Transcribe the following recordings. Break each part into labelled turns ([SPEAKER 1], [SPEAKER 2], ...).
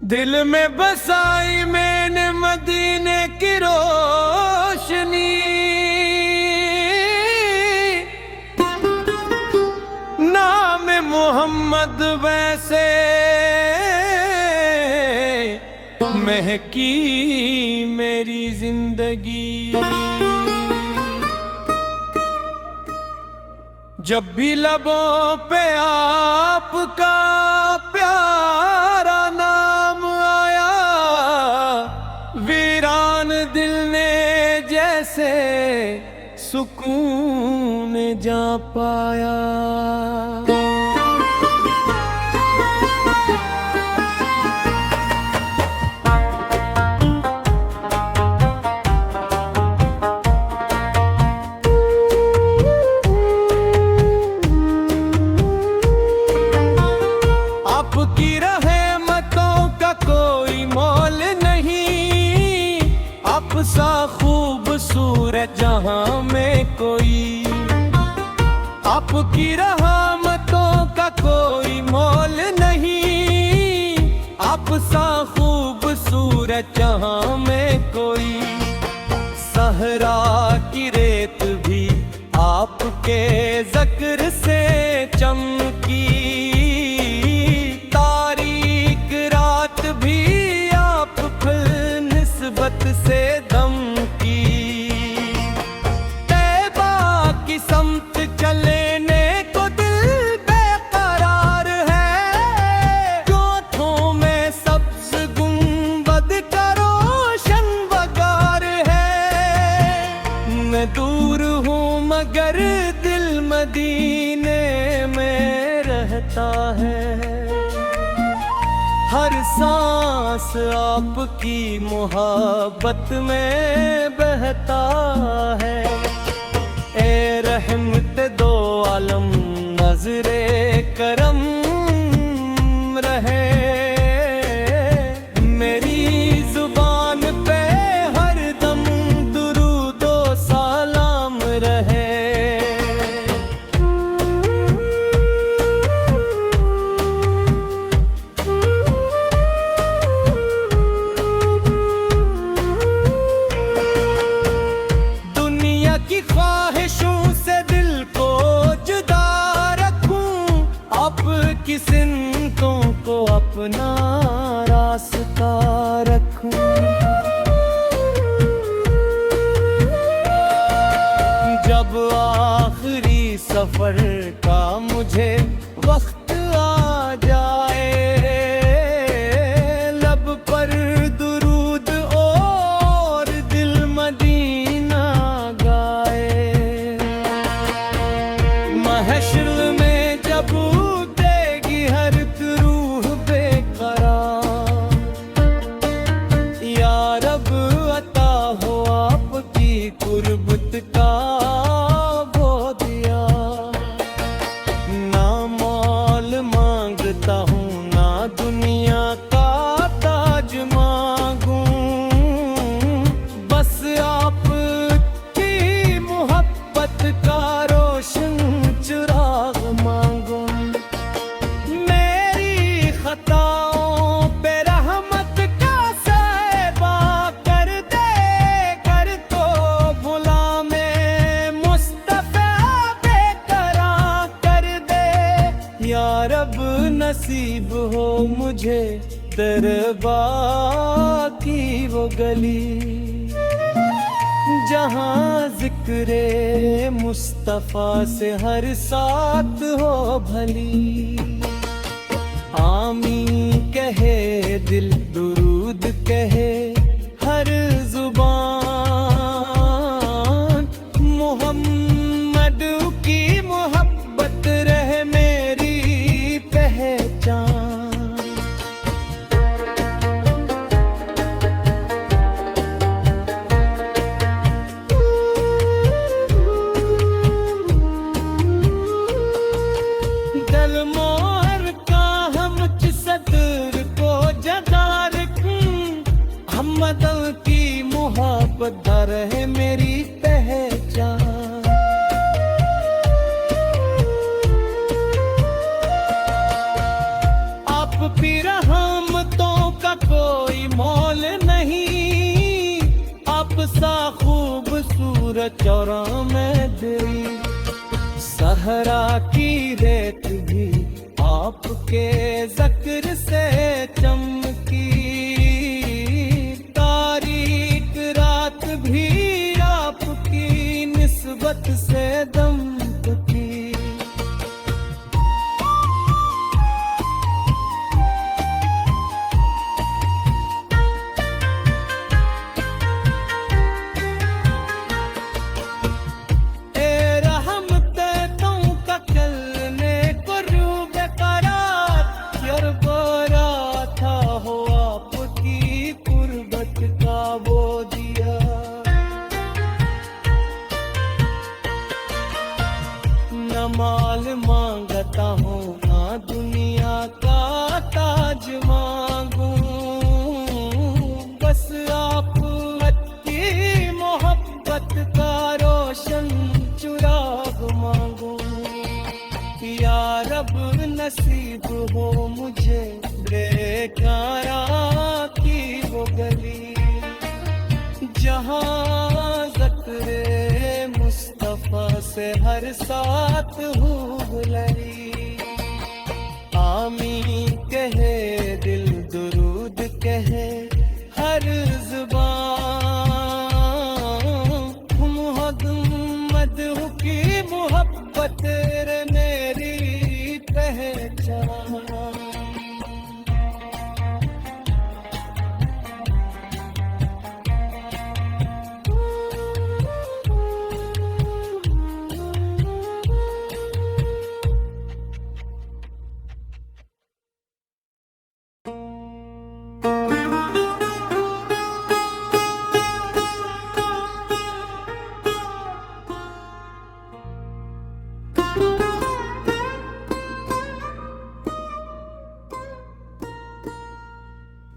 [SPEAKER 1] दिल में बसाई मैंने मदीने की रोशनी, नाम मोहम्मद वैसे महकी मेरी जिंदगी। जब भी लबों पे आपका प्यारा नाम आया, वीरान दिल ने जैसे सुकून जा पाया। आपकी रहमतों का कोई मोल नहीं, आप सा खूबसूरत जहां में कोई। आपकी रहमतों का कोई मोल नहीं, आप सा खूबसूरत जहां में कोई। सहरा की रेत भी आपके ज़िक्र से चमकी, से दम की। तैबा की समत चलने को दिल बेकरार है, जोथों में सब्ज गुंबद का रोशन वगार है। मैं दूर हूँ मगर दिल मदीने में रहता है, हर सांस आपकी मोहब्बत में बहता है। ए रहमत दो आलम नजरे करम रहे, मेरी जुबान पे हर दम दुरूदो सलाम रहे। की ख्वाहिशों से दिल को जुदा रखूं, आपकी सिमतों को अपना रास्ता रखूं। जब आखिरी सफर का मुझे वक्त आ जाए, लब पर दुरूद और दिल मदीना महशर में जब देगी हर रूह बेकरार। या रब अता हो आपकी कुर्बत का वो दिया, ना मौल मांगता हूँ ना दुनिया का ताज मांगूं, बस आपकी मोहब्बत का रोशन चिराग मांगो। मेरी खताओं पे रहमत का सहबा कर दे, कर तो भुला में मुस्तफा बेकरार कर दे। या रब नसीब हो मुझे दरबार की वो गली, जहाँ जिक्रे मुस्तफा से हर साथ हो भली। आमीन कहे दिल दुरूद कहे हर जुबान, मोहम्मद की मोहब्बत रहे मेरी पहचान। मोहर का हम सदर को जगा रखूं, हमद की मोहब्बत रहे मेरी पहचान। आप भी रहमतों का मोल नहीं, आप सा खूबसूरत चौरा में दिल। सहरा की रेत भी आपके ज़िक्र से चमकी, तारीक रात भी आपकी निस्बत से दमकी। माल मांगता हूँ ना दुनिया का ताज मांगू, बस आप की मोहब्बत का रोशन चुराग मांगू। या रब नसीब हो मुझे बेकारा की वो गली, जहाँ ज़िक्र मुस्तफ़ा से हर साथ हूँ लड़ी। आमीन कहे दिल, दुरूद कहे हर ज़ुबान, मोहम्मद की मोहब्बत रे मेरी पहचान।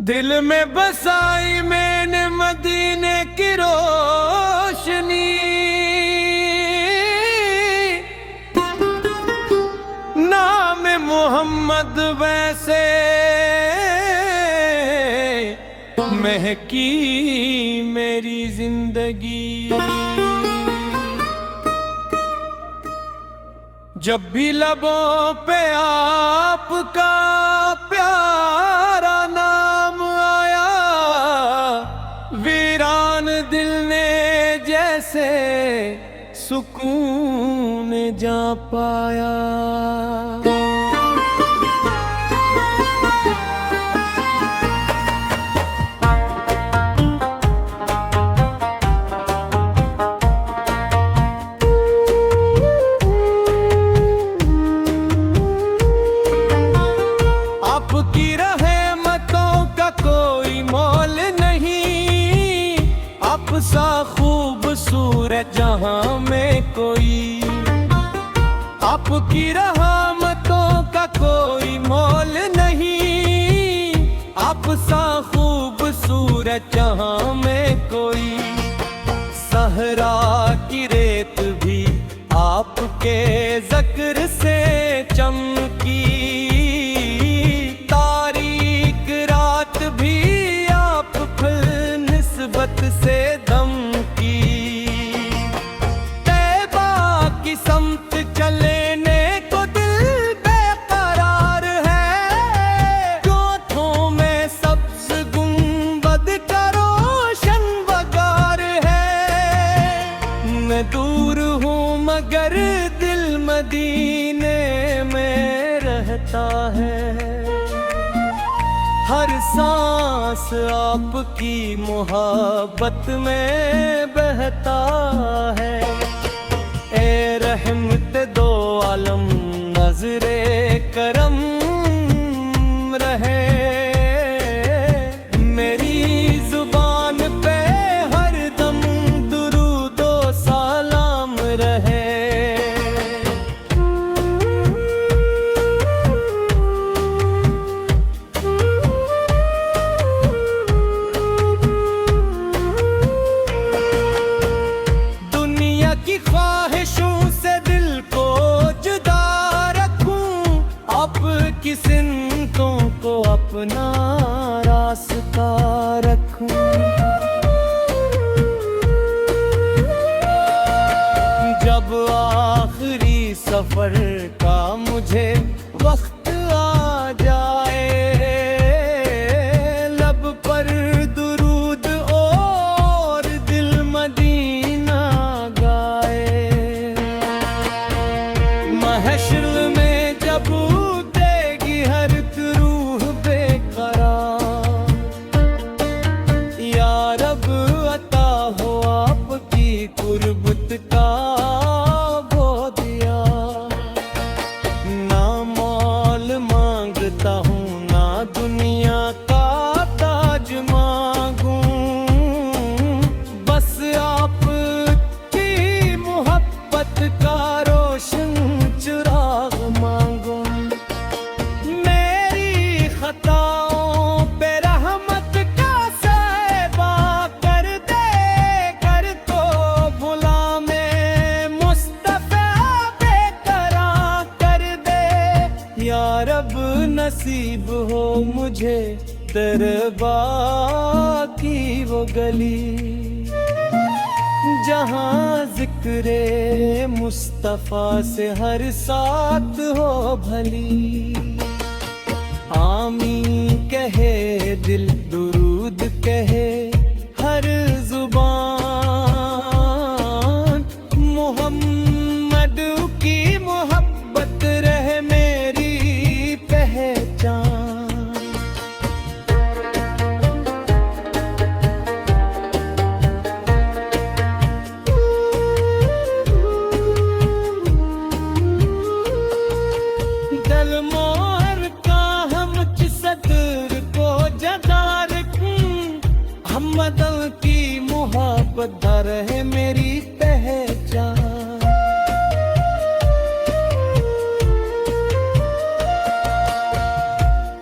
[SPEAKER 1] दिल में बसाई मैंने मदीने की रोशनी, नाम मोहम्मद वैसे महकी मेरी जिंदगी। जब भी लबों पे आपका प्यारा नाम आया, वीरान दिल ने जैसे सुकून जा पाया। आपकी रहमतों का कोई मोल नहीं, आप सा खूबसूरत जहां में कोई। आपकी रहमतों का कोई मोल नहीं, आप सा खूबसूरत जहां में कोई। सहरा की रेत भी आपके ज़िक्र से चमकी, निस्बत से दमकी। तैबा की समत चलने को दिल बेकरार है, जोथों में सब्ज़ गुंबद का रोशन वगार है। मैं दूर हूँ मगर दिल मदीने में रहता है, हर सांस आपकी मोहब्बत में बहता है। ए रहमत दो आलम नजरे करम रहे, मेरी जुबान पे हर दम दुरूदो सलाम रहे। ख्वाहिशों से दिल को जुदा रखूं, आपकी सिमतों को अपना रास्ता मुझे तेरे बाकी वो गली, जहाँ जिक्रे मुस्तफा से हर साथ हो भली। आमीन कहे दिल, दुरूद कहे हर जुबान, मोहम्मद की मोहब्बत रहे मेरी पहचान। दल मोहर का हम सदर को जदार, हमद की मोहब्बत रहे मेरी पहचान।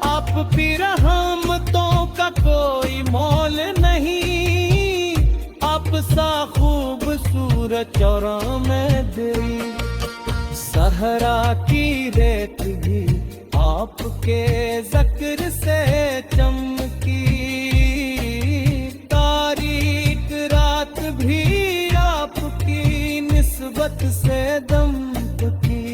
[SPEAKER 1] आप भी रहमतों का कोई मोल नहीं, आप सा खूबसूरत चौरा में दिल। सहरा की रेत भी आपके ज़िक्र से चमकी, तारीक रात भी आपकी निस्बत से दमकी।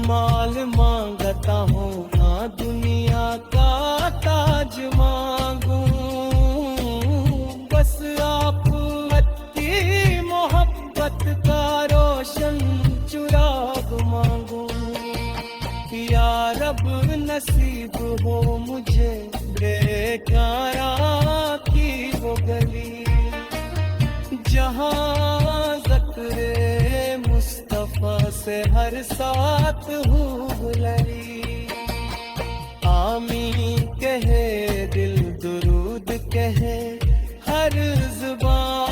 [SPEAKER 1] माल मांगता हूँ हाँ दुनिया का ताज मांगूं, बस आप की मोहब्बत का रोशन चुराग मांगूं। या रब नसीब हो मुझे बेकारा की वो गली, जहाँ ज़िक्रे मुस्तफा से हर साथ हूँ बुलरी। आमीन कहे दिल, दुरूद कहे हर जुबान,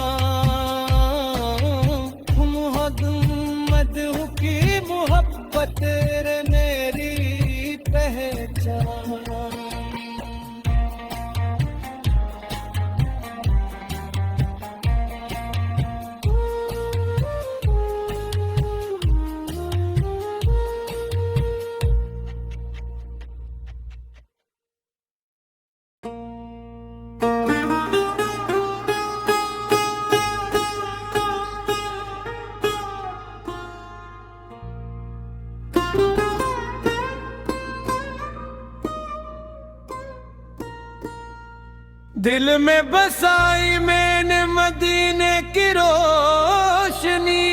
[SPEAKER 1] मोहम्मद की मोहब्बत रे मेरी पहचान। दिल में बसाई मैंने मदीने की रोशनी,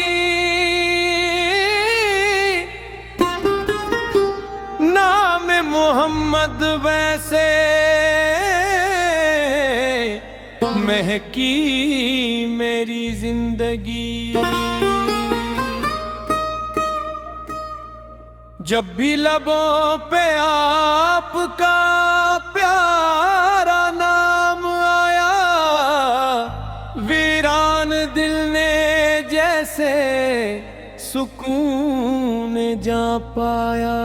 [SPEAKER 1] नाम मोहम्मद वैसे महकी मेरी जिंदगी। जब भी लबों पे आपका प्यारा नाम आया, वीरान दिल ने जैसे सुकून जा पाया।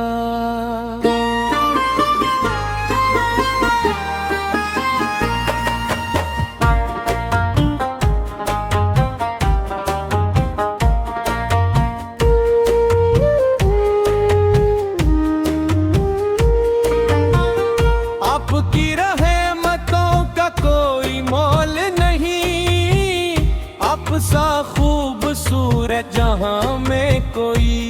[SPEAKER 1] आपकी रहमतों का कोई मोल नहीं, आप सा खूबसूरत जहां में कोई।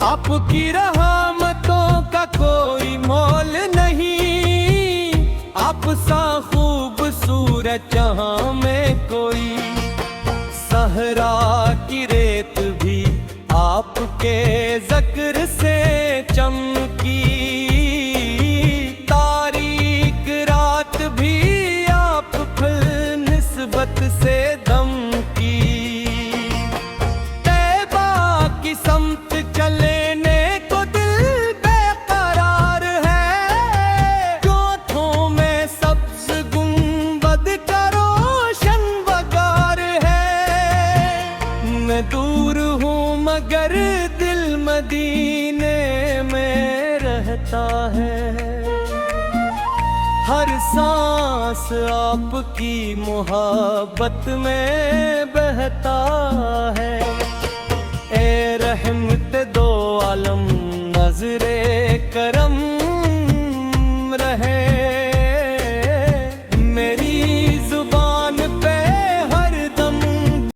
[SPEAKER 1] आपकी रहमतों का कोई मोल नहीं, आप सा खूबसूरत जहां में कोई। सहरा की रेत भी आपके ज़िक्र से चमकी, से दम की। तैबा की समत चलने को दिल बेकरार है, क्यों हर सांस आपकी मोहब्बत में बहता है। ए रहमत दो आलम नजरे करम